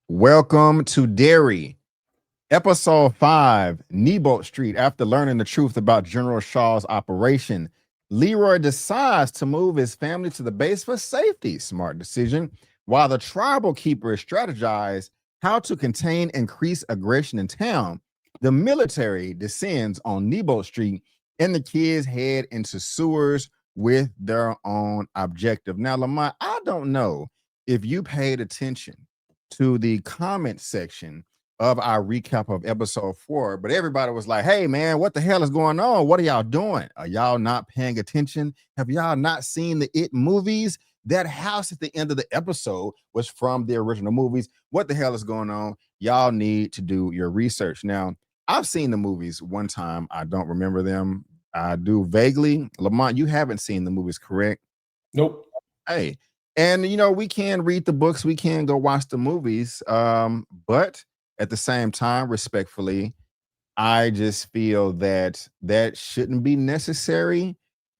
Welcome to Derry, episode 5, Nebolt Street. After learning the truth about General Shaw's operation, Leroy decides to move his family to the base for safety. Smart decision. While the tribal keepers strategize how to contain increased aggression in town, the military descends on Nebolt Street and the kids head into sewers with their own objective. Now, Lamont, I don't know if you paid attention to the comment section of our recap of episode 4, but everybody was like, hey man, what the hell is going on? What are y'all doing? Are y'all not paying attention? Have y'all not seen the It movies? That house at the end of the episode was from the original movies. What the hell is going on? Y'all need to do your research. Now, I've seen the movies one time. I don't remember them. I do vaguely. Lamont, you haven't seen the movies, correct? Nope. Hey, and we can read the books, we can go watch the movies, but at the same time, respectfully, I just feel that that shouldn't be necessary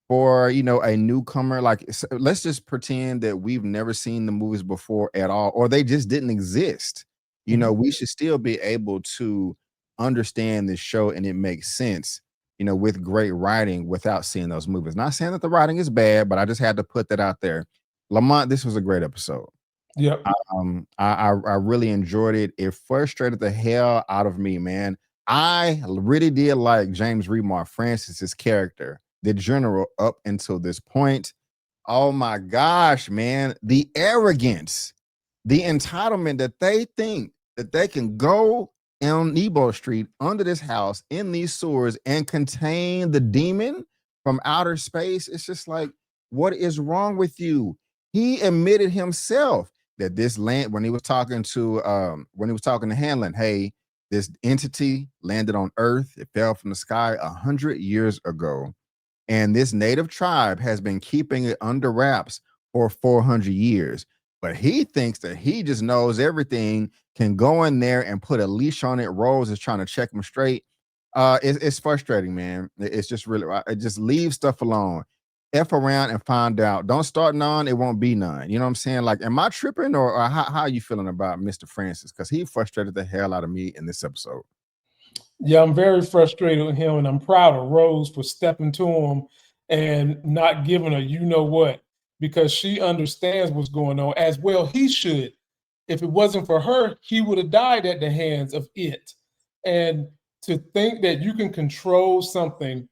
for a newcomer. Like, let's just pretend that we've never seen the movies before at all, or they just didn't exist. We should still be able to understand this show and it makes sense, with great writing without seeing those movies. Not saying that the writing is bad, but I just had to put that out there. Lamont, this was a great episode. Yep. I really enjoyed it. It frustrated the hell out of me, man. I really did like James Remar Francis's character, the general, up until this point. Oh my gosh, man. The arrogance, the entitlement that they think that they can go on Nebo Street under this house in these sewers and contain the demon from outer space. It's just like, what is wrong with you? He admitted himself that this land, when he was talking to Hanlon, hey, this entity landed on Earth. It fell from the sky 100 years ago. And this native tribe has been keeping it under wraps for 400 years. But he thinks that he just knows everything, can go in there and put a leash on it. Rose is trying to check him straight. It's frustrating, man. It's just really, it just leave stuff alone. F around and find out. Don't start none, it won't be none. You know what I'm saying? Like, am I tripping, or how are you feeling about Mr. Francis? Because he frustrated the hell out of me in this episode. Yeah, I'm very frustrated with him, and I'm proud of Rose for stepping to him and not giving her you know what, because she understands what's going on as well. He should. If it wasn't for her, he would have died at the hands of it. And to think that you can control something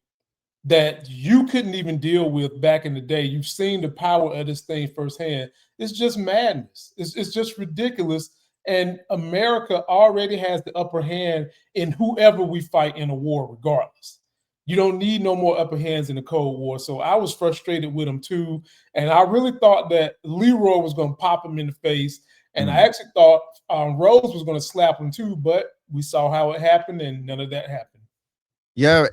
that you couldn't even deal with back in the day. You've seen the power of this thing firsthand. It's just madness. It's just ridiculous. And America already has the upper hand in whoever we fight in a war, regardless. You don't need no more upper hands in the Cold War. So I was frustrated with him too. And I really thought that Leroy was going to pop him in the face. And I actually thought Rose was going to slap him too, but we saw how it happened and none of that happened. Yeah,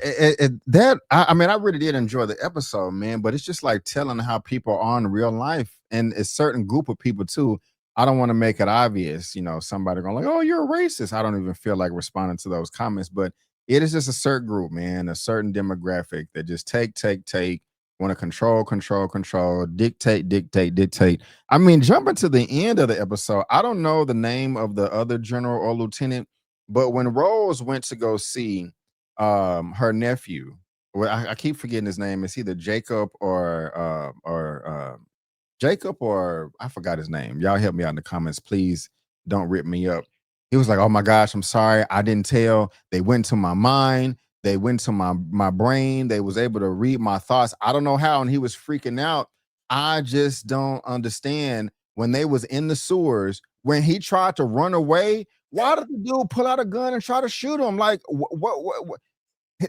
I mean, I really did enjoy the episode, man. But it's just like telling how people are in real life, and a certain group of people too. I don't want to make it obvious, somebody going like, "Oh, you're a racist." I don't even feel like responding to those comments, but it is just a certain group, man, a certain demographic that just take, want to control, dictate. I mean, jumping to the end of the episode, I don't know the name of the other general or lieutenant, but when Rose went to go see her nephew, well, I keep forgetting his name. It's either Jacob or Jacob, or I forgot his name. Y'all help me out in the comments, please. Don't rip me up. He was like, "Oh my gosh, I'm sorry, I didn't tell." They went to my mind, they went to my brain, they was able to read my thoughts. I don't know how, and he was freaking out. I just don't understand, when they was in the sewers, when he tried to run away, why did the dude pull out a gun and try to shoot him? Like, what?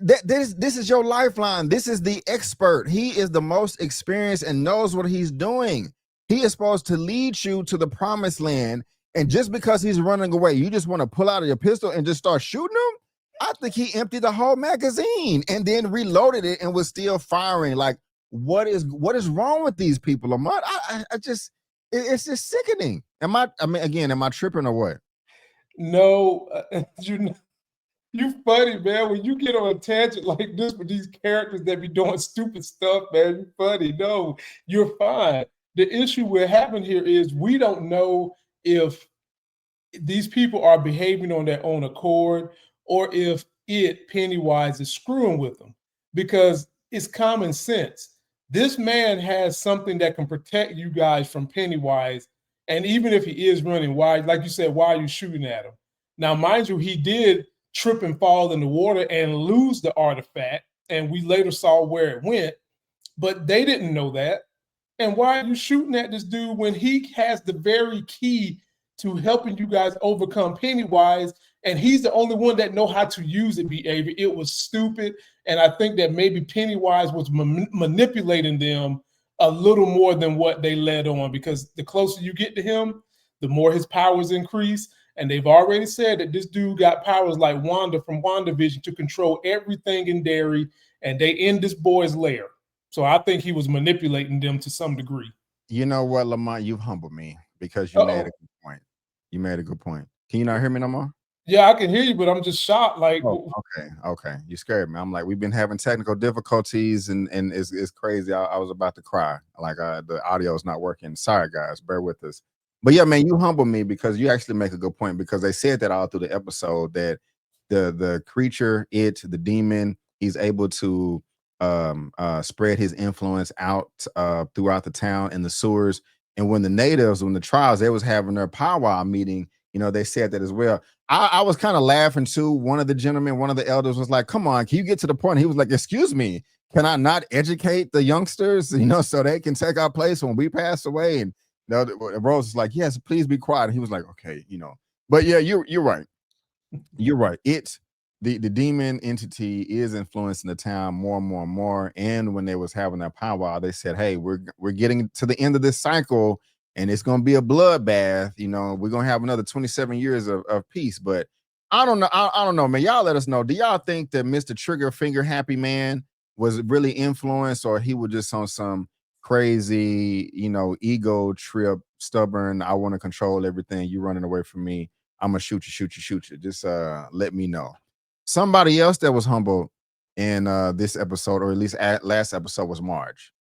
This is your lifeline. This is the expert. He is the most experienced and knows what he's doing. He is supposed to lead you to the promised land. And just because he's running away, you just want to pull out your pistol and just start shooting him? I think he emptied the whole magazine and then reloaded it and was still firing. Like, what is wrong with these people, Lamont? I just, it's just sickening. Am I tripping or what? No, you funny, man. When you get on a tangent like this with these characters that be doing stupid stuff, man, you funny. No, you're fine. The issue we're having here is we don't know if these people are behaving on their own accord, or if Pennywise is screwing with them, because it's common sense. This man has something that can protect you guys from Pennywise. And even if he is running, why, like you said, why are you shooting at him? Now, mind you, he did trip and fall in the water and lose the artifact. And we later saw where it went, but they didn't know that. And why are you shooting at this dude when he has the very key to helping you guys overcome Pennywise? And he's the only one that know how to use it, Avery. It was stupid. And I think that maybe Pennywise was manipulating them a little more than what they led on, because the closer you get to him, the more his powers increase. And they've already said that this dude got powers like Wanda from WandaVision to control everything in Derry, and they in this boy's lair. So I think he was manipulating them to some degree. You know what, Lamont? You've humbled me because you made a good point. You made a good point. Can you not hear me no more? Yeah, I can hear you, but I'm just shocked. Like, okay. You scared me. I'm like, we've been having technical difficulties, and it's crazy. I was about to cry. Like, the audio is not working. Sorry, guys, bear with us. But yeah, man, you humble me because you actually make a good point, because they said that all through the episode that the creature, the demon, he's able to spread his influence out throughout the town and the sewers. And when the trials, they was having their powwow meeting, they said that as well. I was kind of laughing too. One of the elders was like, come on, can you get to the point? He was like, excuse me, can I not educate the youngsters, so they can take our place when we pass away? And Rose was like, yes, please be quiet. And he was like, okay, But yeah, you're right. You're right. The demon entity is influencing the town more and more and more. And when they was having that powwow, they said, hey, we're getting to the end of this cycle, and it's going to be a bloodbath. We're going to have another 27 years of peace. But I don't know. I don't know, man. Y'all let us know. Do y'all think that Mr. Trigger Finger Happy Man was really influenced, or he was just on some crazy, ego trip, stubborn, I want to control everything, you running away from me, I'm gonna shoot you. Just let me know. Somebody else that was humble in this episode, or at least last episode, was Marge.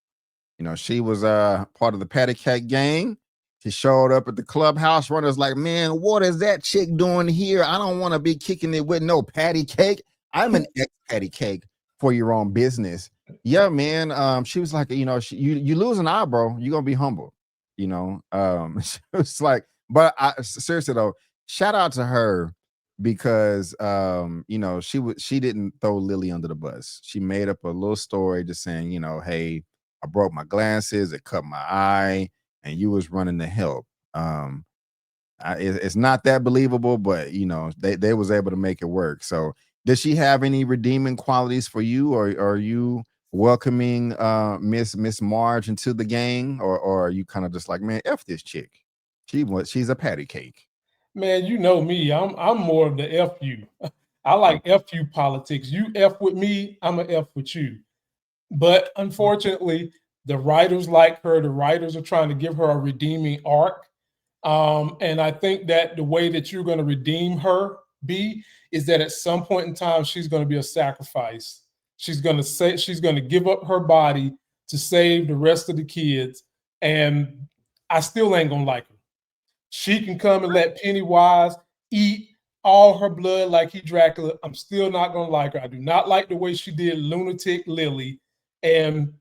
She was part of the patty cake gang. She showed up at the clubhouse. Runner's like, man, what is that chick doing here? I don't want to be kicking it with no patty cake. I'm an ex-patty cake for your own business. Yeah, man. She was like, you lose an eye, bro. You're gonna be humble. She was like, but seriously though, shout out to her, because she didn't throw Lily under the bus. She made up a little story just saying, hey, I broke my glasses, it cut my eye, and you was running to help. It's not that believable, but they was able to make it work. So does she have any redeeming qualities for you, or are you welcoming Miss Marge into the gang, or are you kind of just like, man, F this chick? She's a patty cake. Man, you know me. I'm more of the F you. I like F you politics. You F with me, I'm a F with you. But unfortunately, the writers like her. The writers are trying to give her a redeeming arc. And I think that the way that you're going to redeem her, B, is that at some point in time, she's going to be a sacrifice. She's going to give up her body to save the rest of the kids. And I still ain't going to like her. She can come and let Pennywise eat all her blood like he Dracula. I'm still not going to like her. I do not like the way she did Lunatic Lily. And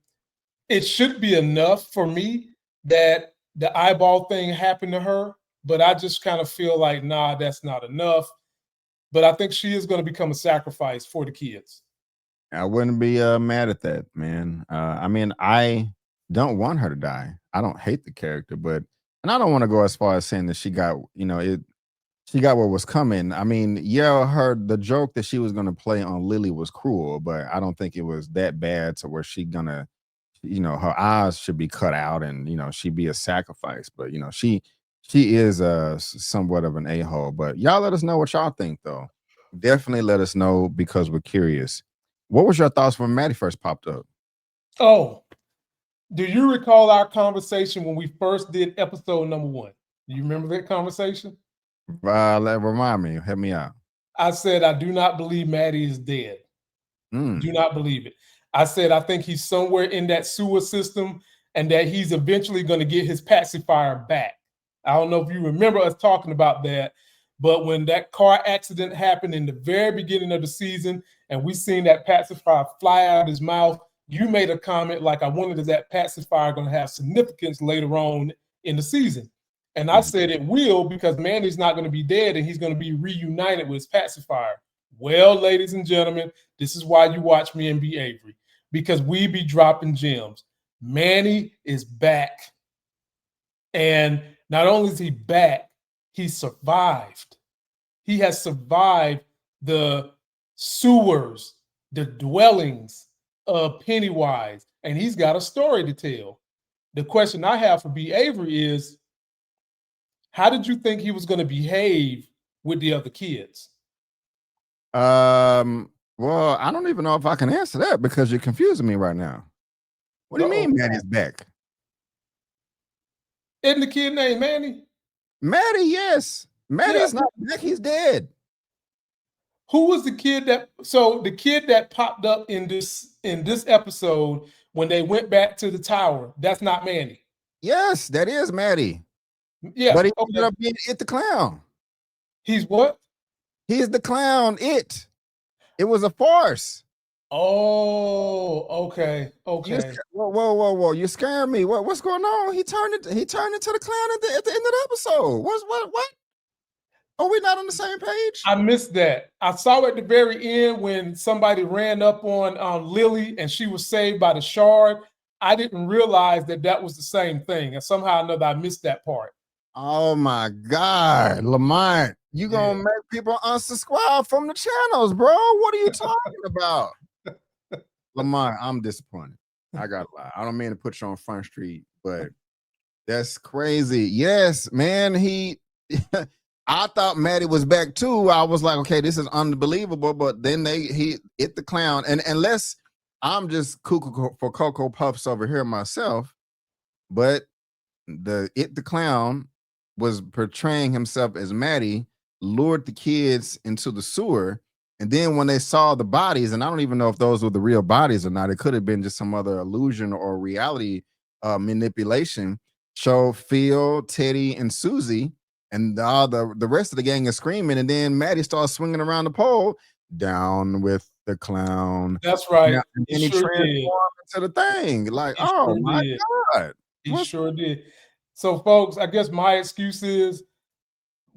it should be enough for me that the eyeball thing happened to her, but I just kind of feel like, nah, that's not enough. But I think she is going to become a sacrifice for the kids. I wouldn't be mad at that, man. I mean, I don't want her to die. I don't hate the character, and I don't want to go as far as saying that she got, she got what was coming. I mean, yeah, the joke that she was gonna play on Lily was cruel, but I don't think it was that bad to where she gonna, her eyes should be cut out, and she'd be a sacrifice. But she is somewhat of an a-hole. But y'all let us know what y'all think, though. Definitely let us know, because we're curious. What was your thoughts when Maddie first popped up? Oh, do you recall our conversation when we first did episode number 1? Do you remember that conversation? Remind me, help me out. I said, I do not believe Maddie is dead. Do not believe it. I said, I think he's somewhere in that sewer system, and that he's eventually going to get his pacifier back. I don't know if you remember us talking about that, But when that car accident happened in the very beginning of the season, and we seen that pacifier fly out of his mouth, you made a comment like, I wondered, is that pacifier going to have significance later on in the season? And I said it will, because Manny's not going to be dead and he's going to be reunited with his pacifier. Well, ladies and gentlemen, this is why you watch me and B. Avery, because we be dropping gems. Manny is back. And not only is he back, he survived. He has survived the sewers, the dwellings of Pennywise, and he's got a story to tell. The question I have for B. Avery is, how did you think he was going to behave with the other kids? Well, I don't even know if I can answer that because you're confusing me right now. What do you mean Maddie's back? Isn't the kid named Manny? Maddie, yes. Maddie's not back, he's dead. Who was the kid the kid that popped up in this episode when they went back to the tower? That's not Manny. Yes, that is Maddie. Yeah, but he ended up being It the Clown. He's what? He's the clown. It was a farce. Oh, okay. Whoa! You're scaring me. What's going on? He turned into the clown at the end of the episode. What? Are we not on the same page? I missed that. I saw at the very end when somebody ran up on Lily and she was saved by the shard. I didn't realize that was the same thing, and somehow or another I missed that part. Oh my God, Lamont, you gonna make people unsubscribe from the channels, bro? What are you talking about? Lamont, I'm disappointed. I gotta lie. I don't mean to put you on Front Street, but that's crazy. Yes, man. I thought Maddie was back too. I was like, okay, this is unbelievable. But then he It the Clown, and unless I'm just cuckoo for Cocoa Puffs over here myself, but It the Clown was portraying himself as Maddie, lured the kids into the sewer, and then when they saw the bodies, and I don't even know if those were the real bodies or not, it could have been just some other illusion or reality manipulation, show Phil, Teddy, and Susie, and all the rest of the gang is screaming, and then Maddie starts swinging around the pole, down with the clown. That's right. Yeah, and he transformed into the thing. Like, oh my God. He sure did. So, folks, I guess my excuse is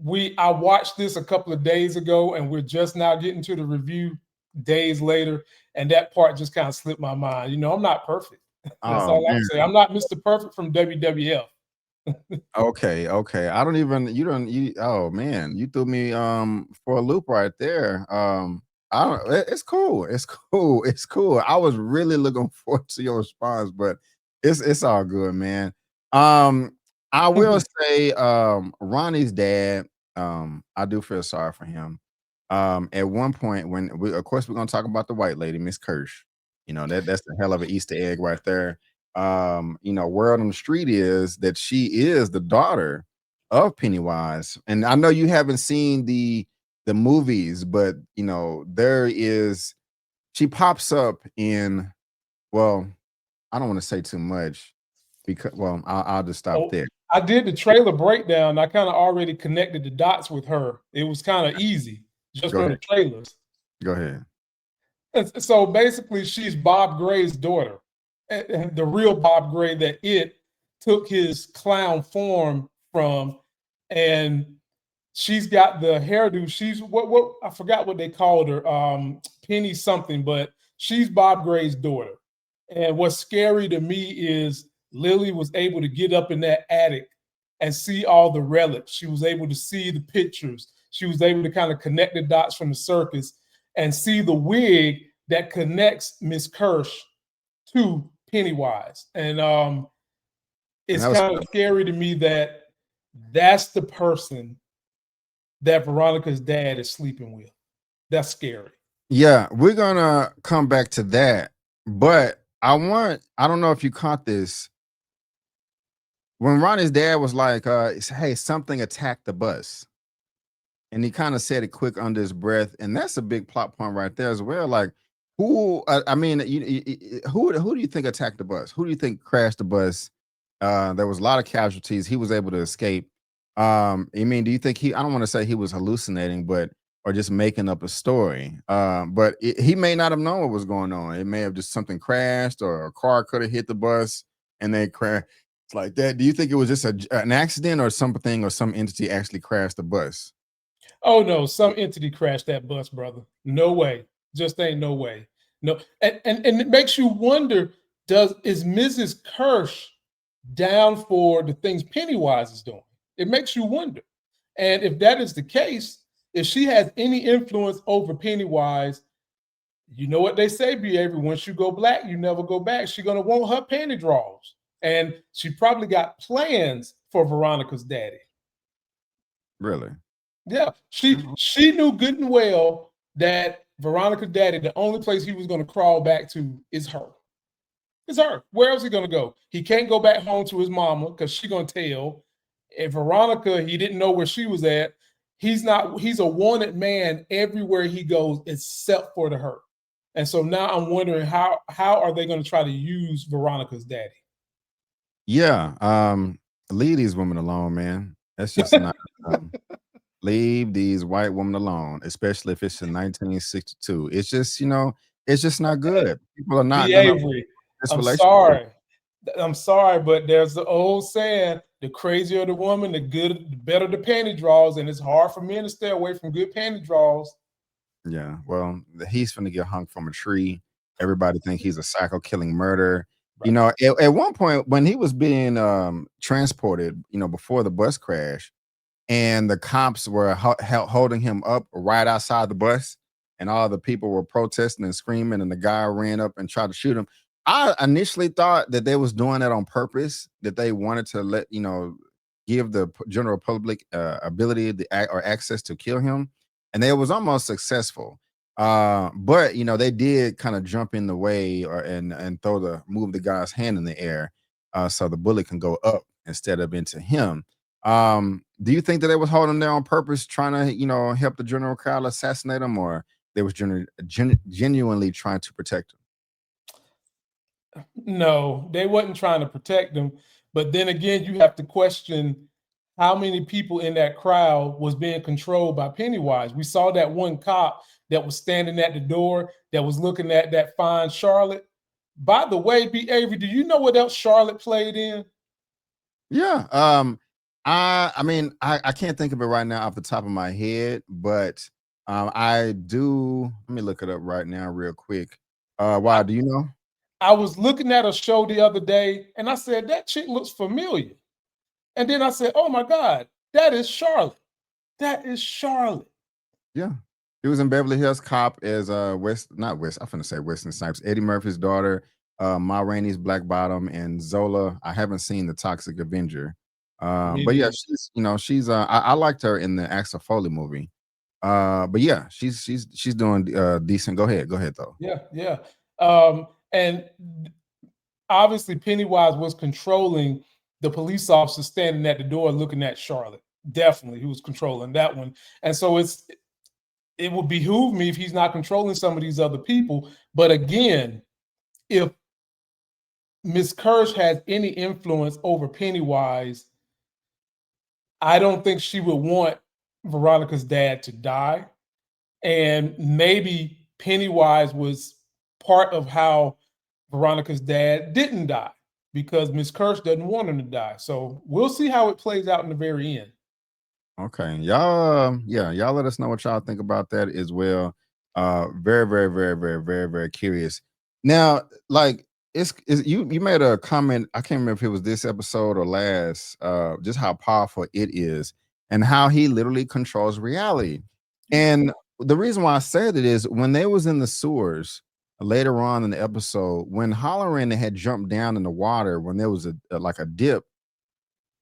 I watched this a couple of days ago, and we're just now getting to the review days later, and that part just kind of slipped my mind. You know, I'm not perfect. That's all I can say. I'm not Mr. Perfect from WWF. Okay. I don't even oh man, you threw me for a loop right there. It's cool. I was really looking forward to your response, but it's all good, man. I will say Ronnie's dad, I do feel sorry for him. At one point when of course we're gonna talk about the white lady, Miss Kersh. You know, that's a hell of an Easter egg right there. You know, word on the street is that she is the daughter of Pennywise. And I know you haven't seen the movies, but you know, she pops up in, well, I don't want to say too much because, well, I'll just stop there. I did the trailer breakdown. I kind of already connected the dots with her. It was kind of easy just from the trailers. Go ahead. And so basically, she's Bob Gray's daughter, and the real Bob Gray that It took his clown form from, and she's got the hairdo. She's what I forgot what they called her, Penny something, but she's Bob Gray's daughter. And what's scary to me is Lily was able to get up in that attic and see all the relics. She was able to see the pictures. She was able to kind of connect the dots from the circus and see the wig that connects Miss Kersh to Pennywise. And it's kind of scary to me that that's the person that Veronica's dad is sleeping with. That's scary. Yeah, we're gonna come back to that, but I don't know if you caught this. When Ronnie's dad was like, hey, something attacked the bus. And he kind of said it quick under his breath. And that's a big plot point right there as well. Like, who do you think attacked the bus? Who do you think crashed the bus? There was a lot of casualties. He was able to escape. I mean, do you think I don't want to say he was hallucinating, but or just making up a story. But he may not have known what was going on. It may have just something crashed, or a car could have hit the bus and they crashed like that. Do you think it was just an accident, or something, or some entity actually crashed the bus? Oh no, some entity crashed that bus, brother. No way. Just ain't no way. No, and it makes you wonder, is Mrs. Kersh down for the things Pennywise is doing? It makes you wonder. And if that is the case, if she has any influence over Pennywise, you know what they say, B. Avery, once you go black, you never go back. She's gonna want her panty draws. And she probably got plans for Veronica's daddy. Really? Yeah, she knew good and well that Veronica's daddy, the only place he was going to crawl back to is her. It's her. Where else is he going to go? He can't go back home to his mama because she's going to tell. And Veronica, he didn't know where she was at. He's a wanted man everywhere he goes except for the hurt. And so now I'm wondering how are they going to try to use Veronica's daddy? Yeah. Leave these women alone, man. That's just not. Leave these white women alone, especially if it's in 1962. It's just, it's just not good. People are not B. gonna Avery, this I'm relationship. sorry. I'm sorry, but there's the old saying: the crazier the woman, the better the panty draws, and it's hard for men to stay away from good panty draws. Yeah. Well, he's gonna get hung from a tree. Everybody think he's a psycho killing murder. Right. At one point when he was being transported, before the bus crash, and the cops were holding him up right outside the bus, and all the people were protesting and screaming, and the guy ran up and tried to shoot him. I initially thought that they was doing that on purpose, that they wanted to give the general public ability or access to kill him, and they was almost successful. But they did kind of jump in the way, and move the guy's hand in the air, so the bullet can go up instead of into him. Do you think that they was holding him there on purpose, trying to, help the general crowd assassinate him, or they was genuinely trying to protect him? No, they wasn't trying to protect him. But then again, you have to question how many people in that crowd was being controlled by Pennywise. We saw that one cop that was standing at the door that was looking at that fine Charlotte. By the way, B. Avery, do you know what else Charlotte played in? Yeah. I mean, I can't think of it right now off the top of my head, but I do. Let me look it up right now, real quick. Why? Do you know? I was looking at a show the other day and I said, that chick looks familiar. And then I said, oh my God, that is Charlotte. That is Charlotte. Yeah. He was in Beverly Hills Cop as not West, I'm finna say Wesley Snipes, Eddie Murphy's daughter, Ma Rainey's Black Bottom, and Zola. I haven't seen The Toxic Avenger. Me But yeah, neither. she's I liked her in the Axel Foley movie. But yeah, she's doing decent. Go ahead though. Yeah, yeah. And obviously Pennywise was controlling the police officer standing at the door looking at Charlotte. Definitely, he was controlling that one. And so it would behoove me if he's not controlling some of these other people. But again, if Miss Kersh has any influence over Pennywise, I don't think she would want Veronica's dad to die. And maybe Pennywise was part of how Veronica's dad didn't die because Miss Kersh doesn't want him to die. So we'll see how it plays out in the very end. Okay, y'all, yeah, y'all let us know what y'all think about that as well. Very, very, very, very, very, very curious. Now, like, you made a comment. I can't remember if it was this episode or last. Just how powerful it is, and how he literally controls reality. And the reason why I said it is when they was in the sewers later on in the episode, when Halloran had jumped down in the water when there was like a dip,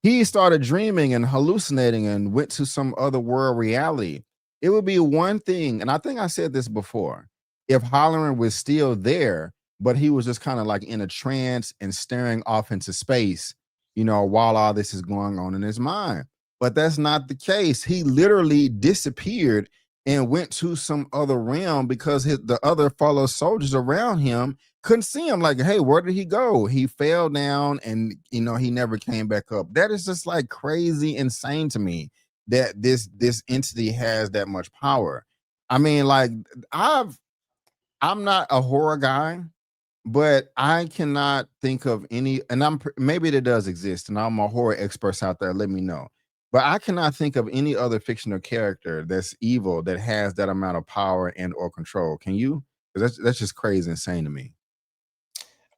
he started dreaming and hallucinating and went to some other world reality. It would be one thing, and I think I said this before, if Halloran was still there, but he was just kind of like in a trance and staring off into space, while all this is going on in his mind. But that's not the case. He literally disappeared and went to some other realm because the other fellow soldiers around him couldn't see him. Like, hey, where did he go? He fell down, and he never came back up. That is just like crazy, insane to me that this entity has that much power. I mean, like, I'm not a horror guy, but I cannot think of any, and maybe it does exist, and I'm a horror experts out there. Let me know. But I cannot think of any other fictional character that's evil that has that amount of power and or control. Can you? 'Cause that's just crazy, insane to me.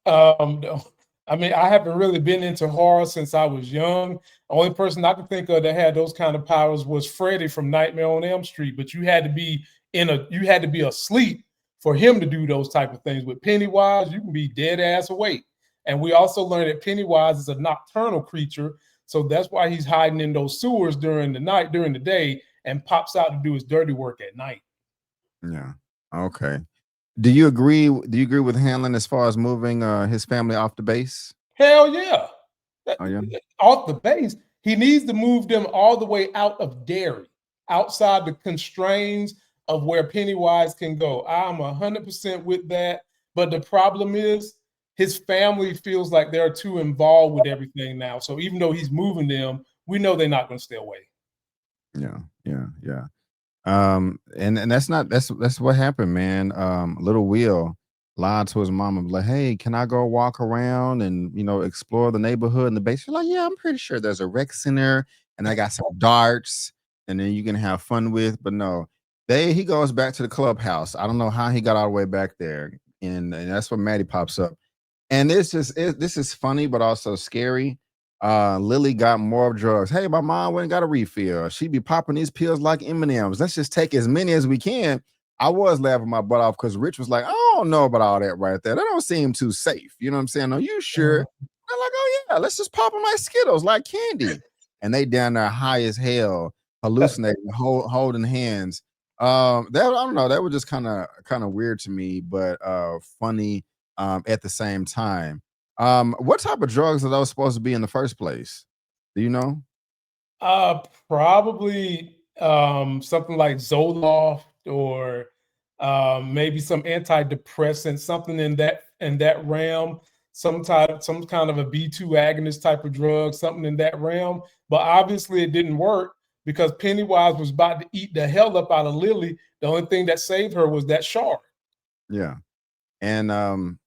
No. I mean, I haven't really been into horror since I was young. Only person I can think of that had those kind of powers was Freddy from Nightmare on Elm Street. But you had to be asleep for him to do those type of things. With Pennywise, you can be dead ass awake. And we also learned that Pennywise is a nocturnal creature, so that's why he's hiding in those sewers during the night, during the day, and pops out to do his dirty work at night. Yeah. Okay. Do you agree with Hanlon as far as moving his family off the base? Hell yeah. Oh yeah. Off the base, he needs to move them all the way out of Derry, outside the constraints of where Pennywise can go. I'm 100% with that. But the problem is, his family feels like they're too involved with everything now. So even though he's moving them, we know they're not going to stay away. Yeah. Yeah. Yeah. And that's what happened, man. Little Will lied to his mom and like, hey, can I go walk around and explore the neighborhood in the base? She's like, yeah, I'm pretty sure there's a rec center and I got some darts and then you can have fun with. But no, he goes back to the clubhouse. I don't know how he got all the way back there. And that's when Maddie pops up. And this is funny, but also scary. Lily got more drugs. Hey, my mom went and got a refill. She be popping these pills like M&Ms. Let's just take as many as we can. I was laughing my butt off because Rich was like, I don't know about all that right there. That don't seem too safe. You know what I'm saying? Are you sure? I'm like, oh yeah, let's just pop them like Skittles, like candy. And they down there high as hell, hallucinating, holding hands. That I don't know. That was just kind of weird to me, but funny at the same time. What type of drugs are those supposed to be in the first place? Do you know? Probably something like Zoloft or maybe some antidepressant, something in that realm, some kind of a B2 agonist type of drug, something in that realm. But obviously it didn't work because Pennywise was about to eat the hell up out of Lily. The only thing that saved her was that shard. Yeah. And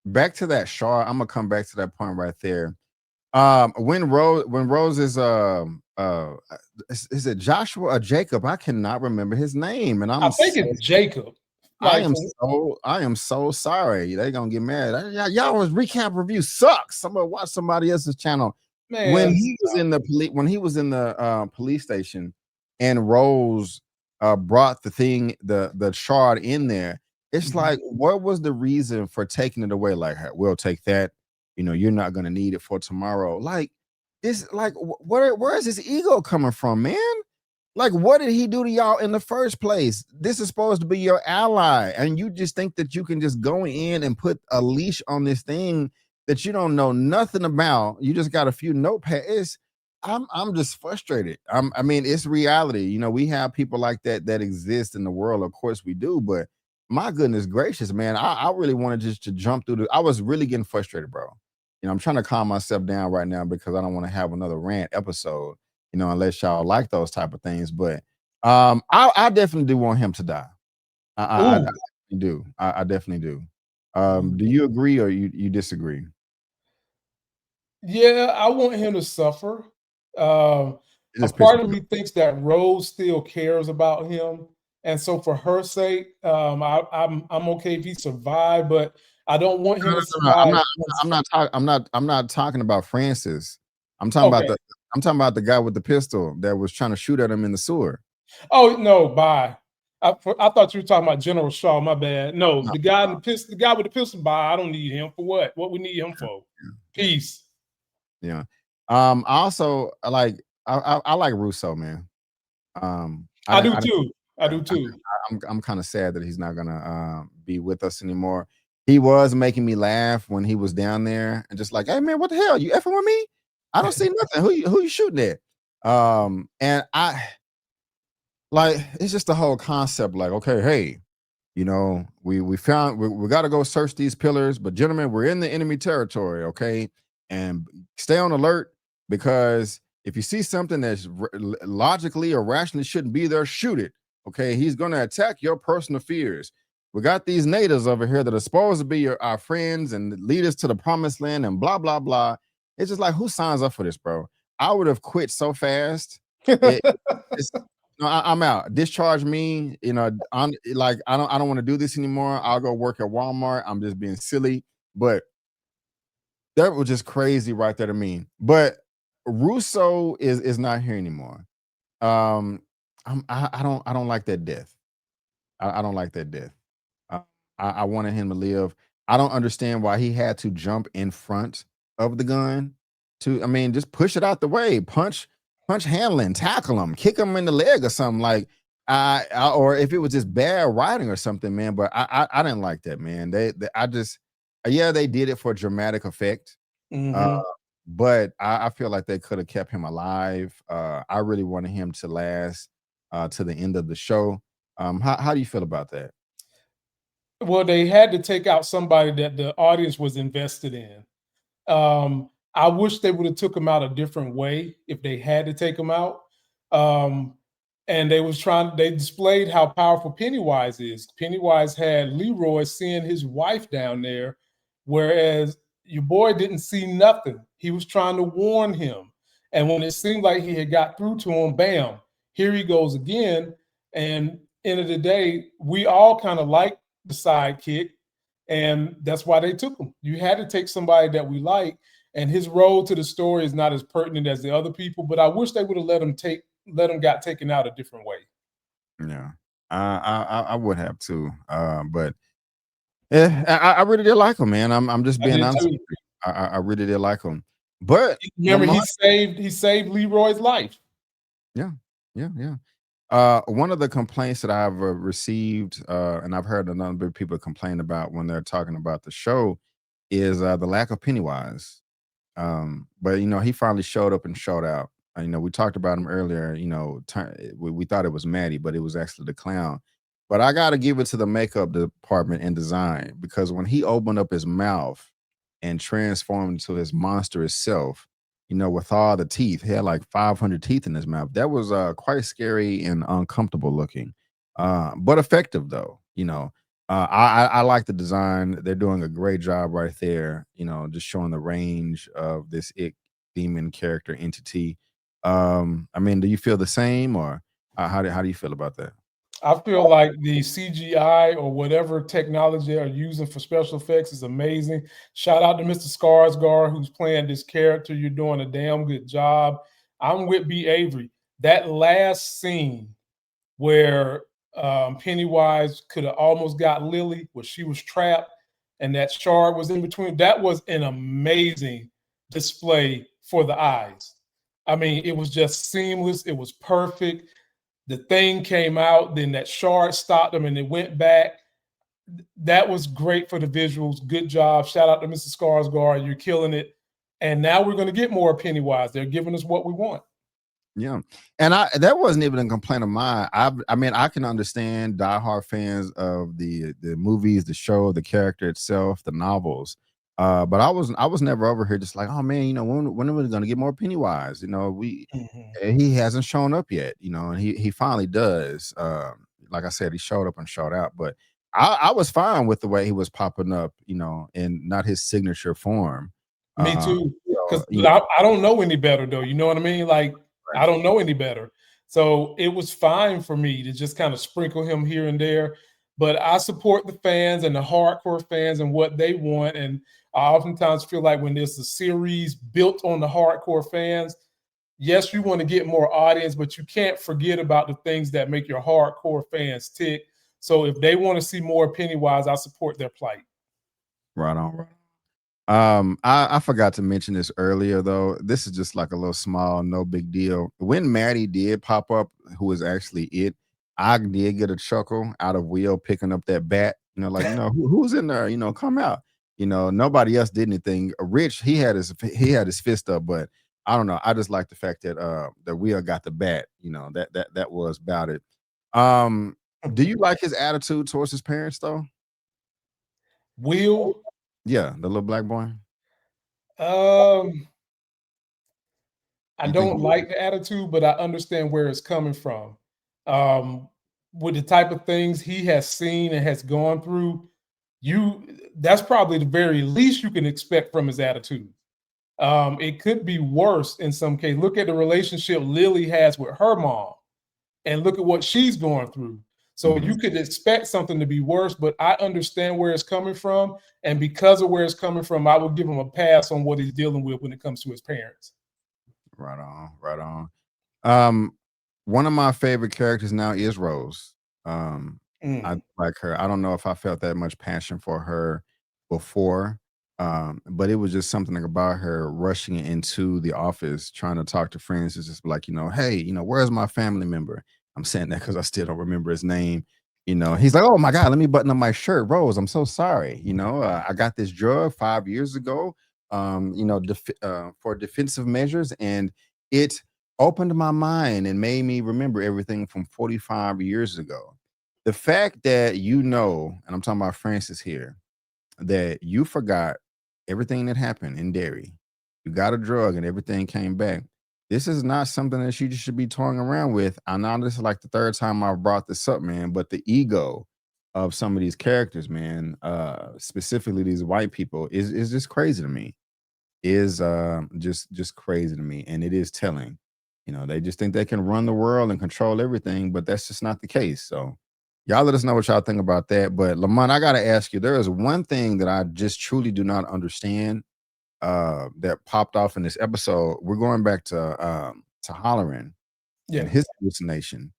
back to that shard, I'm gonna come back to that point right there. When Rose is it Joshua or Jacob? I cannot remember his name, and I think it's Jacob. I am so sorry. They gonna get mad. Y'all was recap review sucks. Somebody watch somebody else's channel. Man, When he was in the police station, and Rose brought the shard in there. It's like, what was the reason for taking it away? Like, hey, we'll take that. You're not gonna need it for tomorrow. Like, this, like, where is his ego coming from, man? Like, what did he do to y'all in the first place? This is supposed to be your ally, and you just think that you can just go in and put a leash on this thing that you don't know nothing about. You just got a few notepads. I'm just frustrated. I mean, it's reality. We have people like that exist in the world. Of course we do, but my goodness gracious, man, I really wanted just to jump through I was really getting frustrated, bro. I'm trying to calm myself down right now because I don't want to have another rant episode, unless y'all like those type of things. But I definitely do want him to die. I definitely do. I definitely do. Do you agree or you disagree? Yeah, I want him to suffer. A It just part pisses of me me thinks that Rose still cares about him, and so for her sake, I'm okay if he survived, but I don't want him to No. I'm survive. not. I'm not talking about Francis. I'm talking about Okay. the guy with the pistol that was trying to shoot at him in the sewer. Oh no, bye. I thought you were talking about General Shaw. My bad. No, No, the guy the guy with the pistol. Bye. I don't need him for what? What we need him for? Peace. yeah. I also I like Russo, man. I do too. I do too. I'm kind of sad that he's not gonna be with us anymore. He was making me laugh when he was down there and just like, hey man, what the hell? You effing with me? I don't see nothing. Who you shooting at? And I like, it's just the whole concept, like, okay, hey, We got to go search these pillars, but gentlemen, we're in the enemy territory, okay? And stay on alert, because if you see something that's logically or rationally shouldn't be there, shoot it. Okay, he's going to attack your personal fears. We got these natives over here that are supposed to be our friends and lead us to the promised land and blah blah blah. It's just like, who signs up for this, bro? I would have quit so fast. It, it's no, I'm out. Discharge me. I'm like, I don't want to do this anymore. I'll go work at Walmart. I'm just being silly. But that was just crazy right there to me. But Russo is not here anymore. Um, I don't like that death. I don't like that death. Uh, I wanted him to live. I don't understand why he had to jump in front of the gun. I mean, just push it out the way, punch Hamlin, tackle him, kick him in the leg or something, like. Or if it was just bad writing or something, man. But I didn't like that, man. I just, yeah, they did it for dramatic effect. Uh, Hmm. but I feel like they could have kept him alive. I really wanted him to last to the end of the show. How do you feel about that? Well, they had to take out somebody that the audience was invested in. I wish they would have took him out a different way if they had to take him out. Um, and they displayed how powerful Pennywise is. Pennywise had Leroy seeing his wife down there, whereas your boy didn't see nothing. He was trying to warn him. And when it seemed like he had got through to him, bam, here he goes again. And end of the day, we all kind of like the sidekick, and that's why they took him. You had to take somebody that we like, and his role to the story is not as pertinent as the other people. But I wish they would have let him got taken out a different way. Yeah, I would have too. But yeah, I really did like him, man. I'm just I being did honest too. with you. I really did like him. But Remember, Lamont, he saved Leroy's life. yeah, yeah, yeah. One of the complaints that I've received, and I've heard a number of people complain about when they're talking about the show, is the lack of Pennywise. But he finally showed up and showed out. We talked about him earlier. We thought it was Maddie, but it was actually the clown. But I got to give it to the makeup department and design, because when he opened up his mouth and transformed into his monstrous self, with all the teeth, he had like 500 teeth in his mouth. That was quite scary and uncomfortable looking, but effective though. I like the design. They're doing a great job right there. Just showing the range of this demon character entity. I mean, do you feel the same, or how do you feel about that? I feel like the CGI or whatever technology they are using for special effects is amazing. Shout out to Mr. Skarsgård who's playing this character. You're doing a damn good job. I'm with B. Avery. That last scene where Pennywise could have almost got Lily, where she was trapped and that shard was in between. That was an amazing display for the eyes. I mean, it was just seamless. It was perfect. The thing came out, then that shard stopped them, and it went back. That was great for the visuals. Good job. Shout out to Mr. Skarsgård. You're killing it. And now we're going to get more Pennywise. They're giving us what we want. Yeah, and that wasn't even a complaint of mine. I mean, I can understand diehard fans of the movies, the show, the character itself, the novels. But I was never over here just like, oh man, when are we gonna get more Pennywise? Mhm. He hasn't shown up yet, and he finally does. Like I said, he showed up and showed out. But I was fine with the way he was popping up, in not his signature form. Me Uh, too. so, Because I don't know any better, though. You know what I mean? Like, right. I don't know any better. So it was fine for me to just kind of sprinkle him here and there. But I support the fans and the hardcore fans and what they want. And I oftentimes feel like when there's a series built on the hardcore fans, yes, you want to get more audience, but you can't forget about the things that make your hardcore fans tick. So if they want to see more Pennywise, I support their plight. Right on, right on. I forgot to mention this earlier though. This is just like a little small, no big deal. When Maddie did pop up, who was actually it, I did get a chuckle out of Will picking up that bat. Like, who's in there? Come out. Nobody else did anything. Rich, he had his fist up, but I don't know. I just like the fact that Will got the bat. That was about it. Um, Do you like his attitude towards his parents though? Will, Yeah, the little black boy. um, I You think? don't like the attitude, but I understand where it's coming from. Um, with the type of things he has seen and has gone through, you that's probably the very least you can expect from his attitude. It could be worse in some case. Look at the relationship Lily has with her mom, and look at what she's going through. So Mhm. you could expect something to be worse, but I understand where it's coming from, and because of where it's coming from, I would give him a pass on what he's dealing with when it comes to his parents. Right on, right on. Um, one of my favorite characters now is Rose. I Mm, like her. I don't know if I felt that much passion for her before, but it was just something about her rushing into the office, trying to talk to friends. It's just like, hey, where's my family member? I'm saying that because I still don't remember his name. He's like, oh my God, let me button up my shirt. Rose, I'm so sorry. I got this drug 5 years ago, for defensive measures, and it opened my mind and made me remember everything from 45 years ago. The fact that and I'm talking about Francis here, that you forgot everything that happened in Derry. You got a drug and everything came back. This is not something that you should be toying around with. I know this is like the third time I've brought this up, man, but the ego of some of these characters, man, specifically these white people, is just crazy to me. Is just crazy to me. And it is telling. They just think they can run the world and control everything, but that's just not the case. So y'all let us know what y'all think about that. But Lamont, I gotta ask you, there is one thing that I just truly do not understand that popped off in this episode. We're going back to Holleran and yeah, his hallucination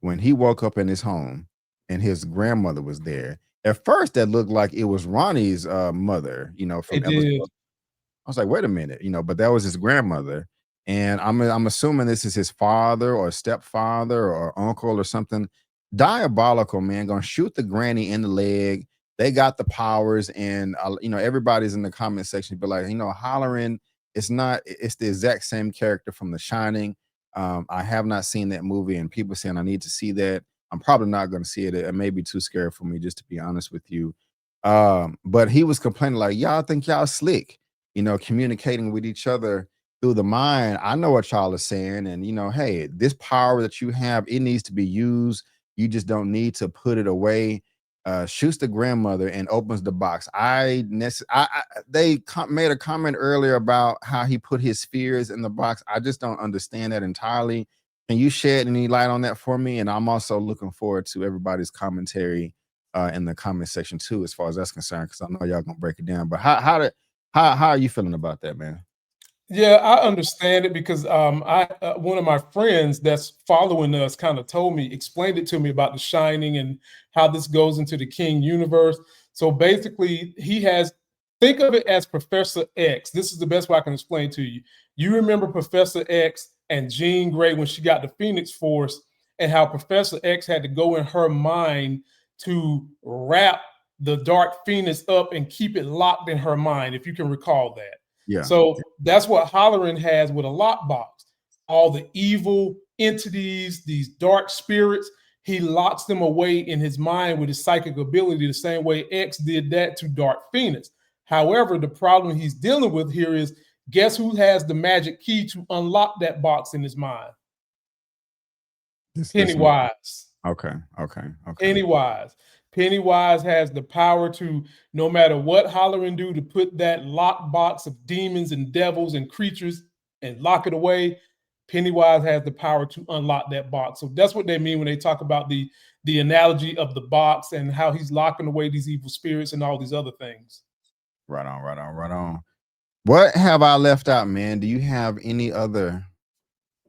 when he woke up in his home and his grandmother was there. At first, that looked like it was Ronnie's mother, from it did. I was like, wait a minute, but that was his grandmother. And I'm assuming this is his father or stepfather or uncle or something. Diabolical, man. Gonna shoot the granny in the leg. They got the powers, and everybody's in the comment section, but like, hollering. It's not. It's the exact same character from The Shining. I have not seen that movie, and people saying I need to see that. I'm probably not going to see it. It may be too scary for me, just to be honest with you. But he was complaining like, y'all think y'all slick, communicating with each other through the mind. I know what y'all are saying. And, hey, this power that you have, it needs to be used. You just don't need to put it away. Shoots the grandmother and opens the box. Made a comment earlier about how he put his fears in the box. I just don't understand that entirely. Can you shed any light on that for me? And I'm also looking forward to everybody's commentary in the comment section too, as far as that's concerned, because I know y'all gonna break it down. But how are you feeling about that, man? Yeah, I understand it because I one of my friends that's following us kind of explained it to me about The Shining and how this goes into the King universe. So basically, think of it as Professor X. This is the best way I can explain to you. You remember Professor X and Jean Grey when she got the Phoenix Force, and how Professor X had to go in her mind to wrap the Dark Phoenix up and keep it locked in her mind, if you can recall that. Yeah, So that's what Holleran has with a lockbox. All the evil entities, these dark spirits, he locks them away in his mind with his psychic ability, the same way X did that to Dark Phoenix. However, the problem he's dealing with here is, guess who has the magic key to unlock that box in his mind? this Pennywise. okay, okay, okay. Pennywise. Pennywise has the power to, no matter what Holleran do, to put that lockbox of demons and devils and creatures and lock it away. Pennywise has the power to unlock that box. So that's what they mean when they talk about the analogy of the box and how he's locking away these evil spirits and all these other things. Right on, right on, right on. What have I left out, man? Do you have any other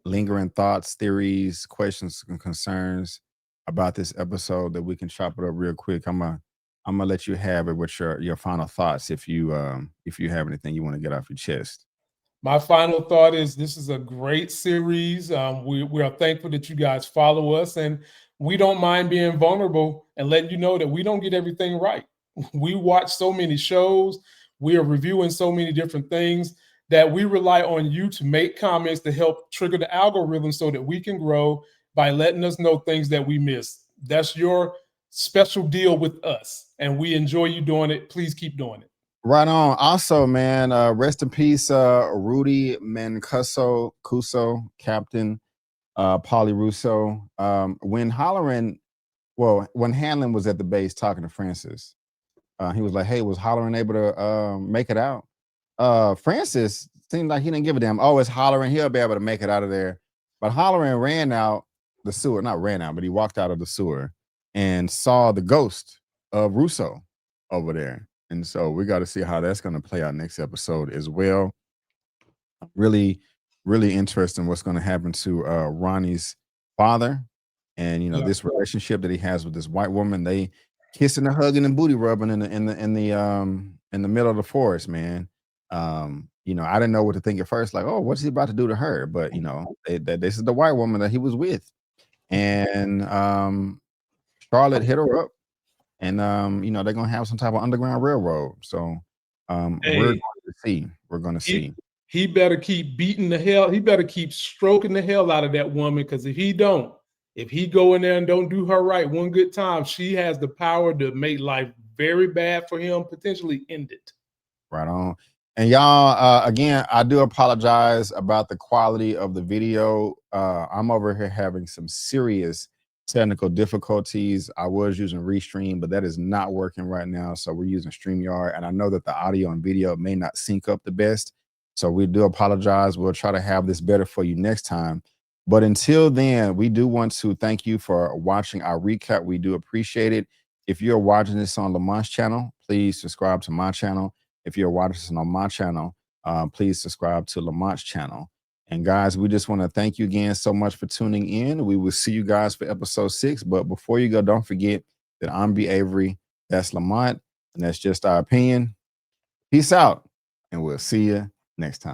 lingering thoughts, theories, questions, and concerns about this episode that we can chop it up real quick? I'm gonna let you have it with your final thoughts if you have anything you want to get off your chest. My final thought is this is a great series. We are thankful that you guys follow us, and we don't mind being vulnerable and letting you know that we don't get everything right. We watch so many shows, we are reviewing so many different things that we rely on you to make comments to help trigger the algorithm so that we can grow by letting us know things that we miss. that's your special deal with us, and we enjoy you doing it. Please keep doing it. Right on. Also, man, rest in peace, Rudy Mancuso, Captain Paulie Russo. When when Hanlon was at the base talking to Francis, he was like, "Hey, was Hollering able to make it out?" Francis seemed like he didn't give a damn. Oh, it's Hollering. He'll be able to make it out of there. But Hollering ran out the sewer, not ran out, but he walked out of the sewer and saw the ghost of Russo over there. And so we got to see how that's going to play out next episode as well. Really, really interesting what's going to happen to Ronnie's father, and Yeah. this relationship that he has with this white woman. They kissing and hugging and booty rubbing in the middle of the forest, man. I didn't know what to think at first, like, oh, what's he about to do to her? But this is the white woman that he was with, and Charlotte hit her up, and they're gonna have some type of underground railroad. So we're Hey, going to see. We're going to see. he better keep beating the hell. He better keep stroking the hell out of that woman, because if he don't, if he go in there and don't do her right one good time, she has the power to make life very bad for him, potentially end it. Right on. And y'all, again, I do apologize about the quality of the video. I'm over here having some serious technical difficulties. I was using Restream, but that is not working right now. So we're using StreamYard. And I know that the audio and video may not sync up the best. So we do apologize. We'll try to have this better for you next time. But until then, we do want to thank you for watching our recap. We do appreciate it. If you're watching this on Lamont's channel, please subscribe to my channel. If you're watching this on my channel, please subscribe to Lamont's channel. And guys, we just want to thank you again so much for tuning in. We will see you guys for episode 6. But before you go, don't forget that I'm B. Avery. That's Lamont. And that's just our opinion. Peace out. And we'll see you next time.